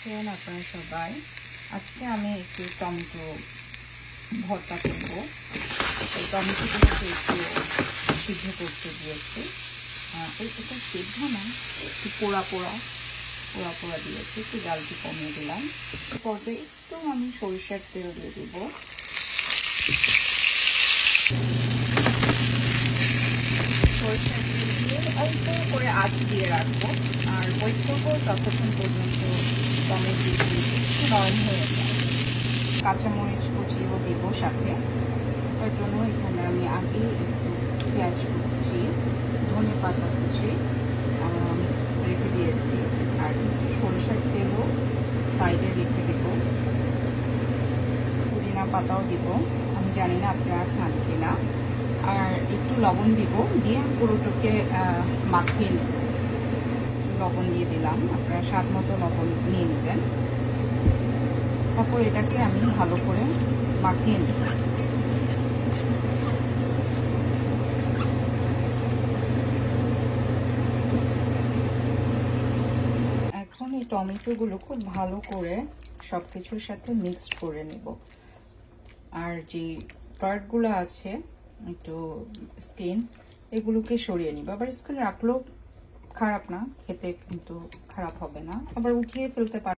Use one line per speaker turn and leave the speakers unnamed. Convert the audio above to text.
আছেন আপনারা সবাই। আজকে আমি একটু টমেটো ভর্তা করব। এই টমেটোগুলোকে একটু সিদ্ধ করতে দিয়েছি। এটা সিদ্ধ না, একটু পোড়া পোড়া দিয়েছি। একটু জালটি কমিয়ে দিলাম। পর্যায়ে একটু আমি সরিষার তেল দিয়ে দেবো। সরিষার তেল দিয়ে অল্প করে আঁচ দিয়ে রাখবো আর ওয়েট করবো ততক্ষণ পর্যন্ত টমেটো একটু নরম হয়ে যায়। কাঁচামরিচ কুচিও দিব সাথে। তার জন্য এখানে আমি আগে একটু পেঁয়াজ কুচি, ধনে পাতা কুচি রেখে দিয়েছি আর একটু সরিষার তেলও সাইডে রেখে দেব। পুদিনা পাতাও দিব, আমি জানি না আপনারা খান কিনা। আর একটু লবণ দিব, দিয়ে পুরোটাকে মাখিয়ে নেব। লবণ দিয়ে দিলাম, আপনারা স্বাদ মতো লবণ নিয়ে নেবেন। তারপর এটাকে আমি ভালো করে মাখিয়ে নেব। এখন এই টমেটোগুলো খুব ভালো করে সব কিছুর সাথে মিক্সড করে নেব। আর যে পার্টগুলো আছে একটু স্কিন, এগুলোকে সরিয়ে নিব। আবার স্কিন রাখলেও খারাপ না, খেতে কিন্তু খারাপ হবে না, আবার উঠিয়ে ফেলতে পারি।